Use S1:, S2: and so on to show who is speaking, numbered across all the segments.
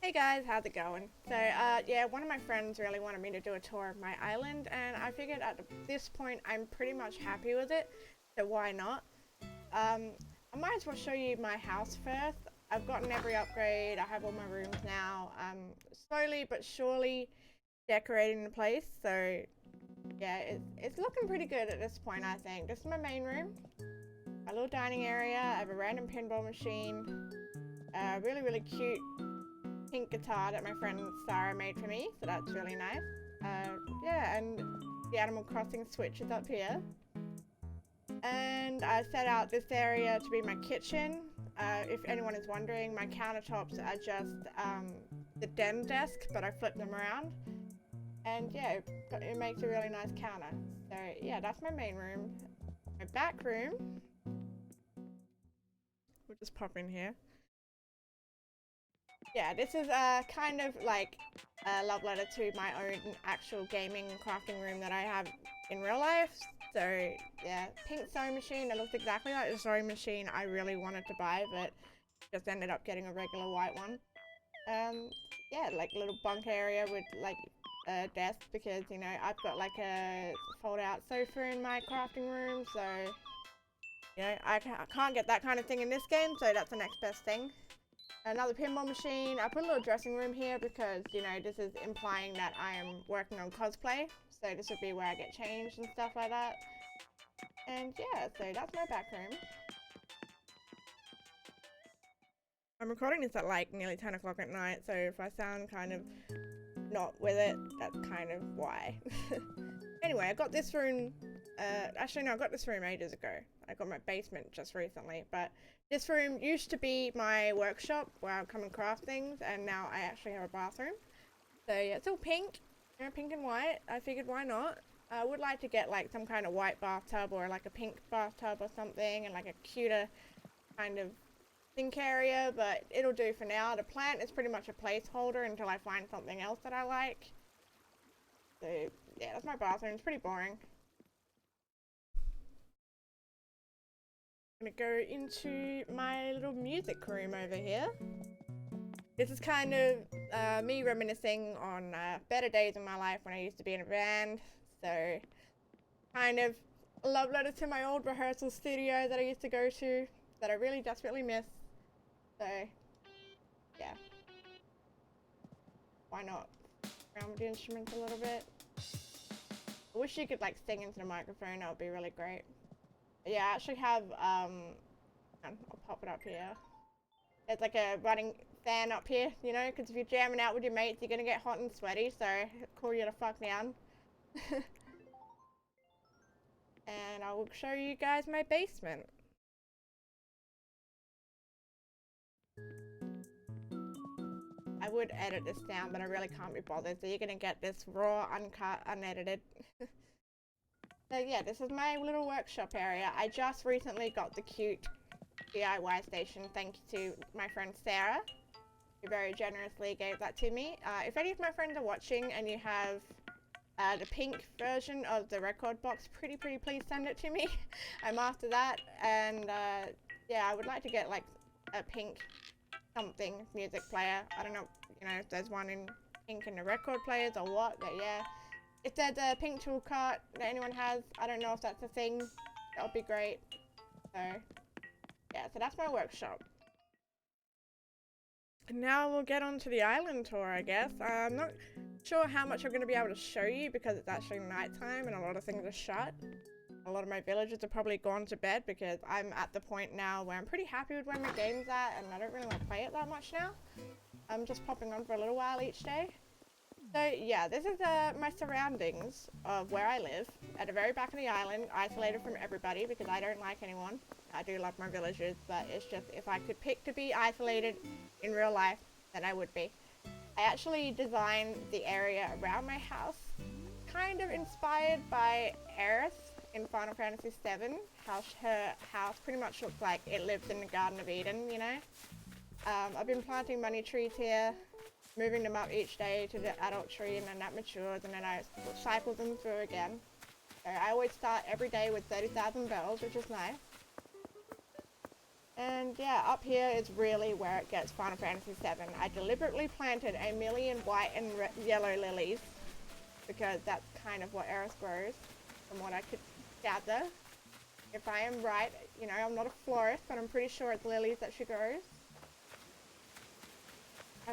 S1: Hey guys, how's it going? So, yeah, one of my friends really wanted me to do a tour of my island, and I figured at this point I'm pretty much happy with it, so why not? I might as well show you my house first. I've gotten every upgrade, I have all my rooms now, slowly but surely decorating the place, so yeah, it's looking pretty good at this point, I think. This is my main room, my little dining area. I have a random pinball machine, a really cute pink guitar that my friend Sarah made for me, so that's really nice. Yeah, and the Animal Crossing Switch is up here. And I set out this area to be my kitchen. If anyone is wondering, my countertops are just the den desk, but I flip them around. And yeah, it makes a really nice counter. So yeah, that's my main room. My back room, we'll just pop in here. Yeah, this is kind of like a love letter to my own actual gaming and crafting room that I have in real life. So yeah, pink sewing machine. It looks exactly like the sewing machine I really wanted to buy, but just ended up getting a regular white one. Yeah, like a little bunk area with like a desk because you know I've got like a fold-out sofa in my crafting room, so you know I can't get that kind of thing in this game, so that's the next best thing. Another pinball machine. I put a little dressing room here because, you know, this is implying that I am working on cosplay. So this would be where I get changed and stuff like that. And yeah, so that's my back room. I'm recording this at like nearly 10 o'clock at night, so if I sound kind of not with it, that's kind of why. Anyway, I got this room, actually no, I got this room ages ago. I got my basement just recently, but this room used to be my workshop where I would come and craft things, and now I actually have a bathroom. So yeah, it's all pink, you know, pink and white. I figured why not? I would like to get like some kind of white bathtub or like a pink bathtub or something, and like a cuter kind of sink area, but it'll do for now. The plant is pretty much a placeholder until I find something else that I like. So yeah, that's my bathroom. It's pretty boring. I'm gonna go into my little music room over here. This is kind of me reminiscing on better days in my life when I used to be in a band. So kind of a love letter to my old rehearsal studio that I used to go to that I really desperately miss. So yeah, why not around with the instruments a little bit. I wish you could like sing into the microphone. That would be really great. But yeah, I actually have I'll pop it up here. It's like a running fan up here, you know, because if you're jamming out with your mates, you're gonna get hot and sweaty, so cool you to fuck down. And I will show you guys my basement. I would edit this down, but I really can't be bothered, so you're gonna get this raw, uncut, unedited. So yeah, this is my little workshop area. I just recently got the cute DIY station, thank you to my friend Sarah, who very generously gave that to me. If any of my friends are watching and you have the pink version of the record box, pretty please send it to me. I'm after that. And yeah, I would like to get like a pink something music player. I don't know, you know, if there's one in pink in the record players or what, but yeah. If there's a pink tool cart that anyone has, I don't know if that's a thing, that would be great. So yeah, so that's my workshop. And now we'll get on to the island tour, I guess. I'm not sure how much I'm going to be able to show you because it's actually nighttime and a lot of things are shut. A lot of my villagers are probably gone to bed because I'm at the point now where I'm pretty happy with where my game's at and I don't really want to play it that much now. I'm just popping on for a little while each day. So yeah, this is my surroundings of where I live, at the very back of the island, isolated from everybody because I don't like anyone. I do love my villagers, but it's just if I could pick to be isolated in real life, then I would be. I actually designed the area around my house, kind of inspired by Aerith in Final Fantasy VII, how her house pretty much looks like it lives in the Garden of Eden, you know? I've been planting money trees here, moving them up each day to the adult tree, and then that matures, and then I cycle them through again. So I always start every day with 30,000 bells, which is nice. And yeah, up here is really where it gets Final Fantasy VII. I deliberately planted a million white and yellow lilies because that's kind of what Eris grows, from what I could gather. If I am right, you know, I'm not a florist, but I'm pretty sure it's lilies that she grows.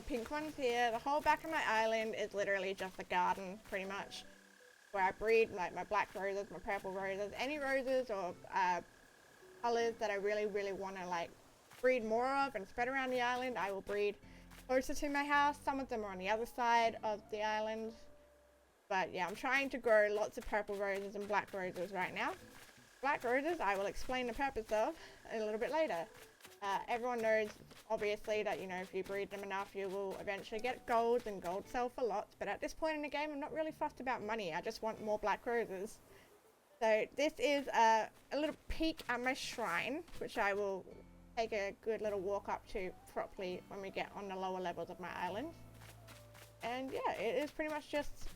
S1: Pink ones here. The whole back of my island is literally just a garden, pretty much, where I breed like my black roses, my purple roses, any roses or colors that I really want to like breed more of and spread around the island. I will breed closer to my house. Some of them are on the other side of the island, but yeah, I'm trying to grow lots of purple roses and black roses right now. Black roses I will explain the purpose of a little bit later. Everyone knows obviously that, you know, if you breed them enough you will eventually get golds, and gold sell for lots, but at this point in the game I'm not really fussed about money. I just want more black roses. So this is a little peek at my shrine, which I will take a good little walk up to properly when we get on the lower levels of my island. And yeah, it is pretty much just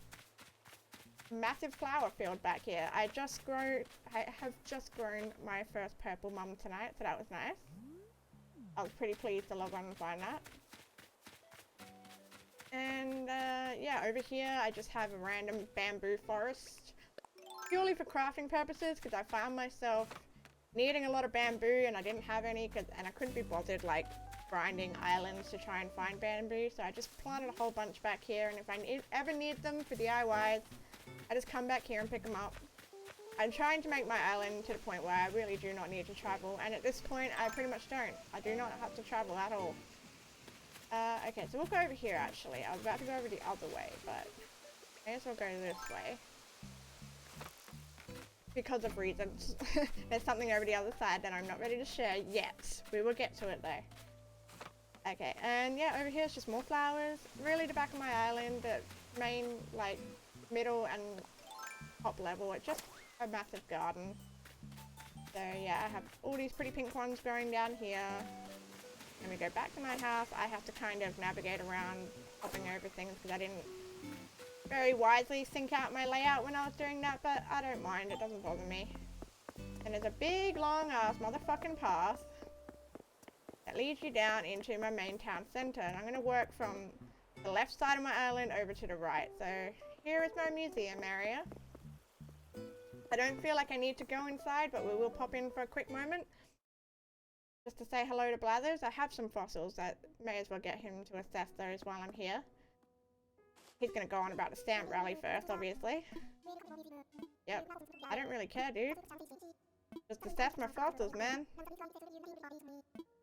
S1: massive flower field back here. I have just grown my first purple mum tonight, so that was nice. I was pretty pleased to log on and find that. And yeah, over here I just have a random bamboo forest, purely for crafting purposes, because I found myself needing a lot of bamboo and I didn't have any, and I couldn't be bothered like grinding islands to try and find bamboo, so I just planted a whole bunch back here, and if I ever need them for DIYs, I just come back here and pick them up. I'm trying to make my island to the point where I really do not need to travel, and at this point I pretty much don't. I do not have to travel at all. Okay, so we'll go over here actually. I was about to go over the other way, but I guess I'll go this way. Because of reasons. There's something over the other side that I'm not ready to share yet. We will get to it though. Okay, and yeah, over here is just more flowers. Really the back of my island, the main, like, middle and top level, it's just a massive garden. So yeah, I have all these pretty pink ones growing down here. When we go back to my house, I have to kind of navigate around, hopping over things, because I didn't very wisely sync out my layout when I was doing that, but I don't mind, it doesn't bother me. And there's a big long ass motherfucking path that leads you down into my main town center, and I'm going to work from the left side of my island over to the right. So here is my museum area. I don't feel like I need to go inside, but we will pop in for a quick moment just to say hello to Blathers. I have some fossils that may as well get him to assess those while I'm here. He's gonna go on about the stamp rally first, obviously. Yep. I don't really care, dude. Just assess my fossils, man.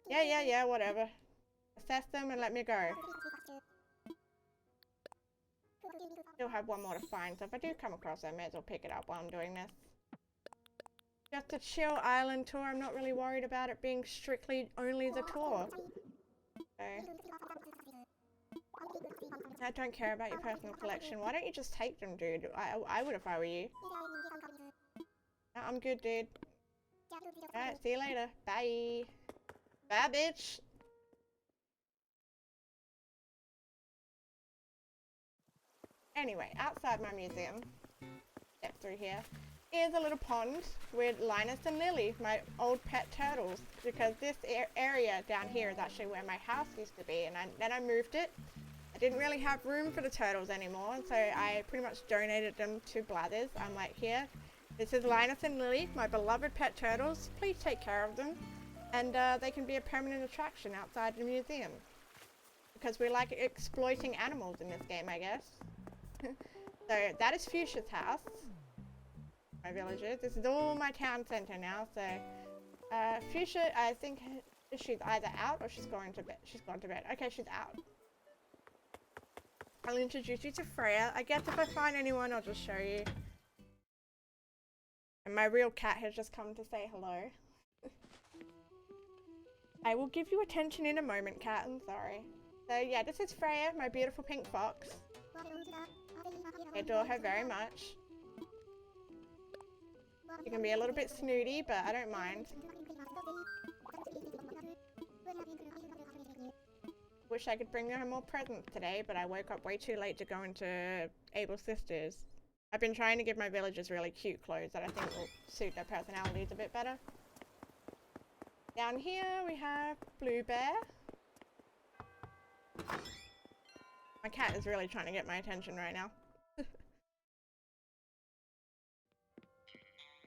S1: Yeah, whatever. Assess them and let me go. Still have one more to find, so if I do come across it, I may as well pick it up while I'm doing this. Just a chill island tour. I'm not really worried about it being strictly only the tour. So I don't care about your personal collection. Why don't you just take them, dude? I would if I were you. No, I'm good, dude. Alright, see you later. Bye. Bye, bitch. Anyway, outside my museum, step through here, is a little pond with Linus and Lily, my old pet turtles, because this area down here is actually where my house used to be, and then I moved it. I didn't really have room for the turtles anymore, so I pretty much donated them to Blathers. I'm like, here, this is Linus and Lily, my beloved pet turtles. Please take care of them, and they can be a permanent attraction outside the museum, because we like exploiting animals in this game, I guess. So that is Fuchsia's house, my villagers. This is all my town center now. So Fuchsia, I think she's either out or she's going to bed. She's gone to bed. Okay, she's out. I'll introduce you to Freya. I guess if I find anyone, I'll just show you. And my real cat has just come to say hello. I will give you attention in a moment, cat. I'm sorry. So yeah, this is Freya, my beautiful pink fox. I adore her very much. She can be a little bit snooty, but I don't mind. Wish I could bring her more presents today, but I woke up way too late to go into Able Sisters. I've been trying to give my villagers really cute clothes that I think will suit their personalities a bit better. Down here we have Blue Bear. My cat is really trying to get my attention right now.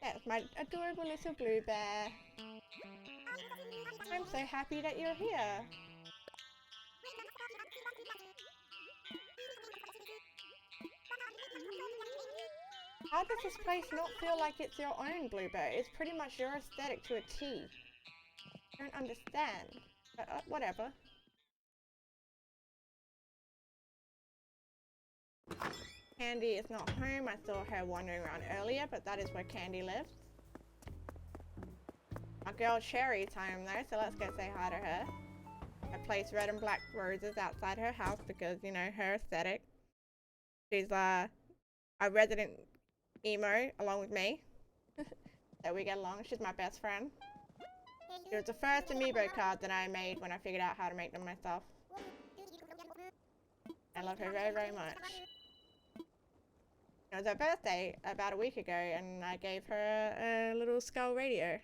S1: Yes, my adorable little Blue Bear. I'm so happy that you're here. How does this place not feel like it's your own, Blue Bear? It's pretty much your aesthetic to a T. I don't understand, but whatever. Candy is not home. I saw her wandering around earlier, but that is where Candy lives. My girl Cherry's home though, so let's go say hi to her. I placed red and black roses outside her house because, you know, her aesthetic. She's a resident emo along with me. So we get along. She's my best friend. She was the first amiibo card that I made when I figured out how to make them myself. I love her very, very much. It was her birthday about a week ago and I gave her a little skull radio.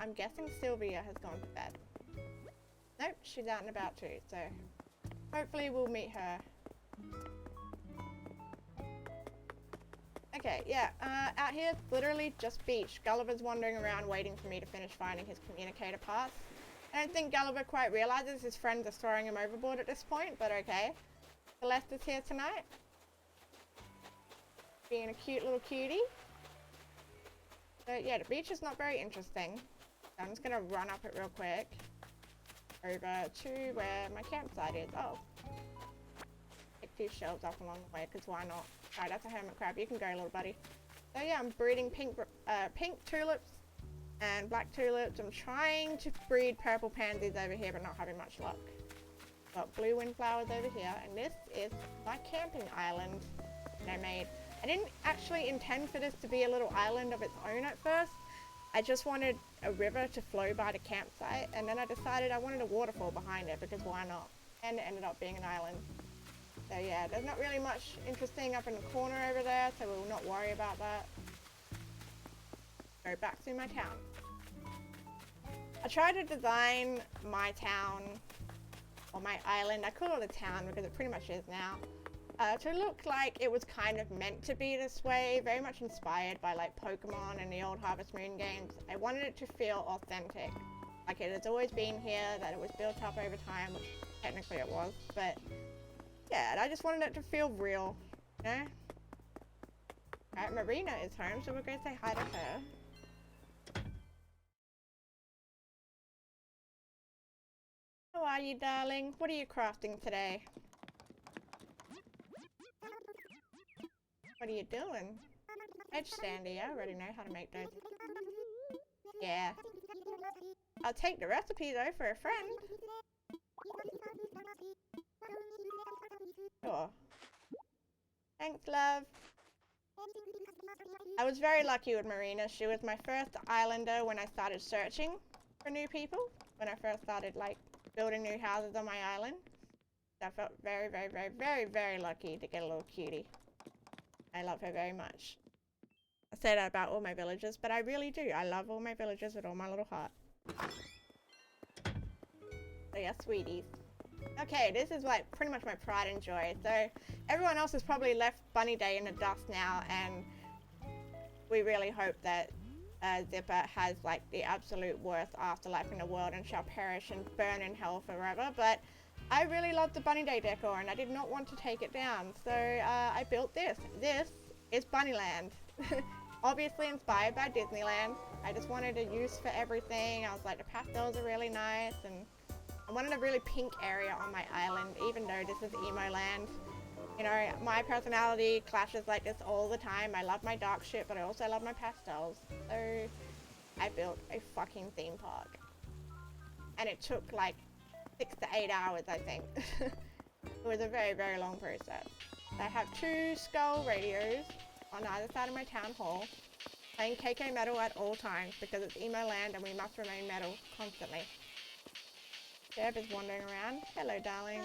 S1: I'm guessing Sylvia has gone to bed. Nope, she's out and about too, so hopefully we'll meet her. Okay, yeah, out here, literally just beach. Gulliver's wandering around waiting for me to finish finding his communicator parts. I don't think Gulliver quite realizes his friends are throwing him overboard at this point, but okay. Celeste is here tonight. Being a cute little cutie. So yeah, the beach is not very interesting. So I'm just gonna run up it real quick. Over to where my campsite is. Oh. Pick 2 shelves up along the way, because why not? Alright, that's a hermit crab. You can go, little buddy. So yeah, I'm breeding pink tulips and black tulips. I'm trying to breed purple pansies over here, but not having much luck. Got blue windflowers over here, and this is my camping island that I made. I didn't actually intend for this to be a little island of its own at first. I just wanted a river to flow by the campsite, and then I decided I wanted a waterfall behind it, because why not? And it ended up being an island. So yeah, there's not really much interesting up in the corner over there, so we'll not worry about that. Go back to my town. I tried to design my town, or my island, I call it a town because it pretty much is now, to look like it was kind of meant to be this way, very much inspired by like Pokemon and the old Harvest Moon games. I wanted it to feel authentic, like it has always been here, that it was built up over time, which technically it was, but yeah, I just wanted it to feel real, you know? Alright, Marina is home, so we're going to say hi to her. How are you, darling? What are you crafting today? What are you doing? Edge sander, yeah, I already know how to make those. Yeah. I'll take the recipe though for a friend. Sure. Thanks, love. I was very lucky with Marina. She was my first islander when I started searching for new people. When I first started, like, building new houses on my island. So I felt very, very, very, very, very lucky to get a little cutie. I love her very much. I say that about all my villagers, but I really do. I love all my villagers with all my little heart. So yeah, sweeties. Okay, this is like pretty much my pride and joy. So everyone else has probably left Bunny Day in the dust now, and we really hope that Zipper has like the absolute worst afterlife in the world and shall perish and burn in hell forever. But I really love the Bunny Day decor and I did not want to take it down, so I built this. This is Bunnyland. Obviously inspired by Disneyland. I just wanted a use for everything. I was like, the pastels are really nice, and I wanted a really pink area on my island, even though this is Emoland. You know, my personality clashes like this all the time. I love my dark shit, but I also love my pastels. So I built a fucking theme park. And it took like 6 to 8 hours, I think. It was a very, very long process. I have 2 skull radios on either side of my town hall, playing KK metal at all times because it's Emoland and we must remain metal constantly. Deb is wandering around. Hello, darling.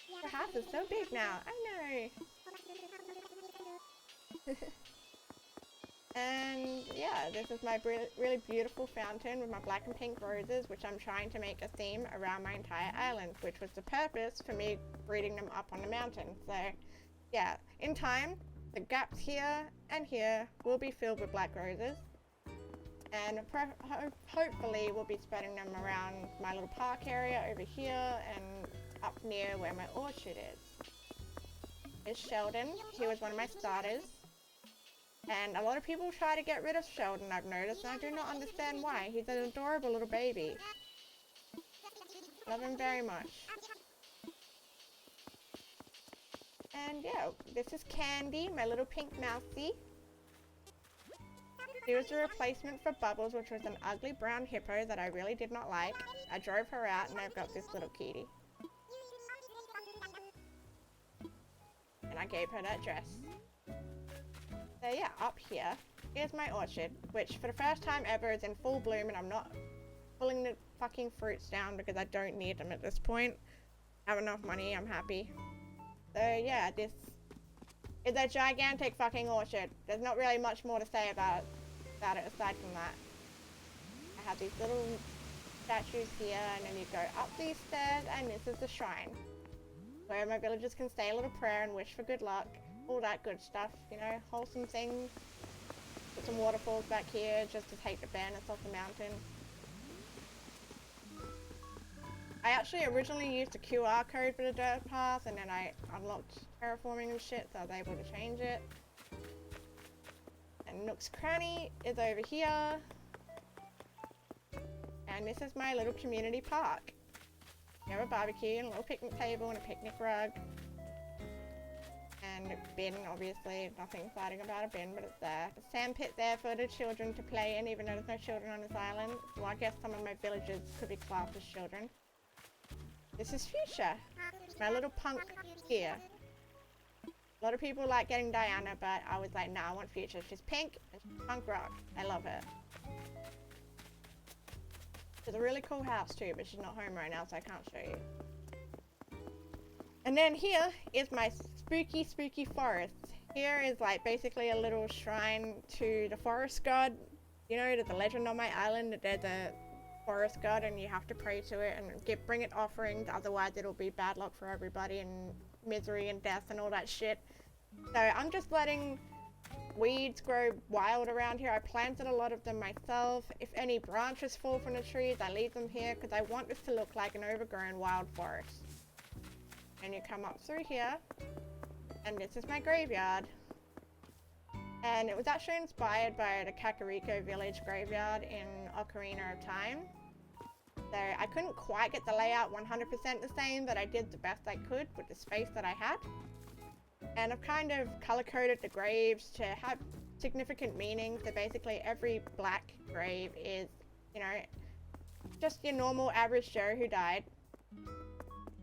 S1: Your house is so big now. I know. And yeah, this is my really beautiful fountain with my black and pink roses, which I'm trying to make a theme around my entire island, which was the purpose for me breeding them up on the mountain. So yeah, in time, the gaps here and here will be filled with black roses. And hopefully we'll be spreading them around my little park area over here and up near where my orchard is. Here's Sheldon. He was one of my starters. And a lot of people try to get rid of Sheldon, I've noticed, and I do not understand why. He's an adorable little baby. Love him very much. And yeah, this is Candy, my little pink mousey. She was a replacement for Bubbles, which was an ugly brown hippo that I really did not like. I drove her out and I've got this little kitty. And I gave her that dress. So yeah, up here is my orchard, which for the first time ever is in full bloom, and I'm not pulling the fucking fruits down because I don't need them at this point. I have enough money, I'm happy. So yeah, this is a gigantic fucking orchard. There's not really much more to say about it aside from that. I have these little statues here, and then you go up these stairs, and this is the shrine, where my villagers can say a little prayer and wish for good luck. All that good stuff, you know, wholesome things. Put some waterfalls back here just to take the badness off the mountain. I actually originally used a QR code for the dirt path, and then I unlocked terraforming and shit, so I was able to change it. And Nook's Cranny is over here. And this is my little community park. We have a barbecue and a little picnic table and a picnic rug. And a bin, obviously. Nothing exciting about a bin, but it's there. A sand pit there for the children to play in, even though there's no children on this island. Well, I guess some of my villagers could be classed as children. This is Fuchsia, my little punk here. A lot of people like getting Diana, but I was like, nah, I want Fuchsia. She's pink and she's punk rock. I love her. She's a really cool house too, but she's not home right now, so I can't show you. And then here is my spooky, spooky forest. Here is like basically a little shrine to the forest god. You know, there's a legend on my island that there's a forest god and you have to pray to it and bring it offerings, otherwise it'll be bad luck for everybody and misery and death and all that shit. So I'm just letting weeds grow wild around here. I planted a lot of them myself. If any branches fall from the trees, I leave them here because I want this to look like an overgrown wild forest. And you come up through here, and this is my graveyard. And it was actually inspired by the Kakariko village graveyard in Ocarina of Time. So I couldn't quite get the layout 100% the same, but I did the best I could with the space that I had. And I've kind of color-coded the graves to have significant meaning. So basically every black grave is, you know, just your normal average Joe who died.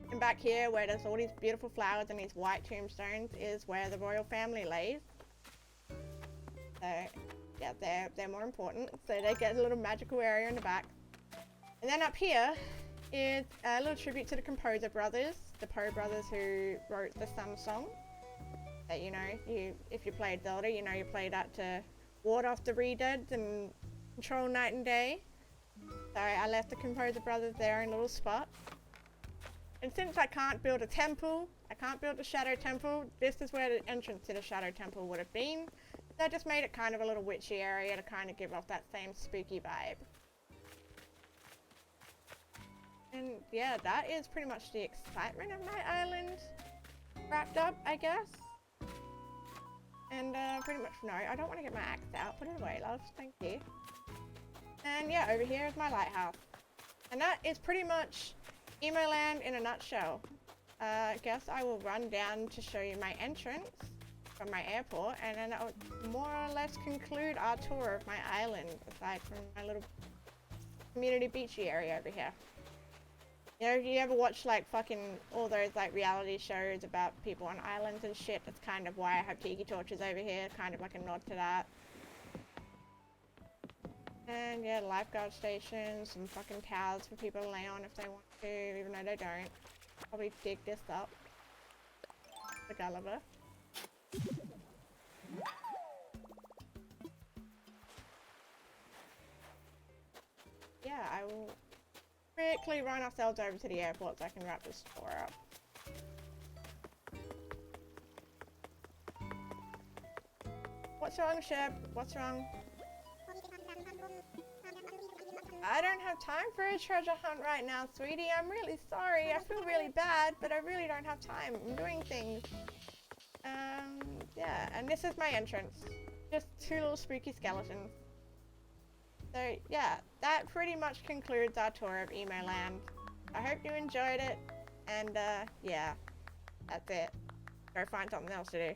S1: And back here where there's all these beautiful flowers and these white tombstones is where the royal family lays. So yeah, they're more important. So they get a little magical area in the back. And then up here is a little tribute to the composer brothers, the Poe brothers who wrote the Sun Song. That, you know, if you played Zelda, you know you play that to ward off the Redeads and control night and day. So I left the composer brothers there in a little spot. And since I can't build a temple, I can't build a shadow temple, this is where the entrance to the shadow temple would have been. So I just made it kind of a little witchy area to kind of give off that same spooky vibe. And yeah, that is pretty much the excitement of my island wrapped up, I guess. And pretty much, no, I don't want to get my axe out. Put it away, love. Thank you. And yeah, over here is my lighthouse. And that is pretty much Emoland in a nutshell. I guess I will run down to show you my entrance from my airport, and then that will more or less conclude our tour of my island, aside from my little community beachy area over here. You know, if you ever watch like fucking all those like reality shows about people on islands and shit, that's kind of why I have tiki torches over here, kind of like a nod to that. And yeah, lifeguard stations, some fucking towels for people to lay on if they want to, even though they don't. Probably dig this up. The Gulliver. we'll quickly run ourselves over to the airport so I can wrap this tour up. What's wrong, Shep? What's wrong? I don't have time for a treasure hunt right now, sweetie. I'm really sorry. I feel really bad, but I really don't have time. I'm doing things. Yeah, and this is my entrance. Just two little spooky skeletons. So, yeah, that pretty much concludes our tour of Emoland. I hope you enjoyed it, and, yeah, that's it. Go find something else to do.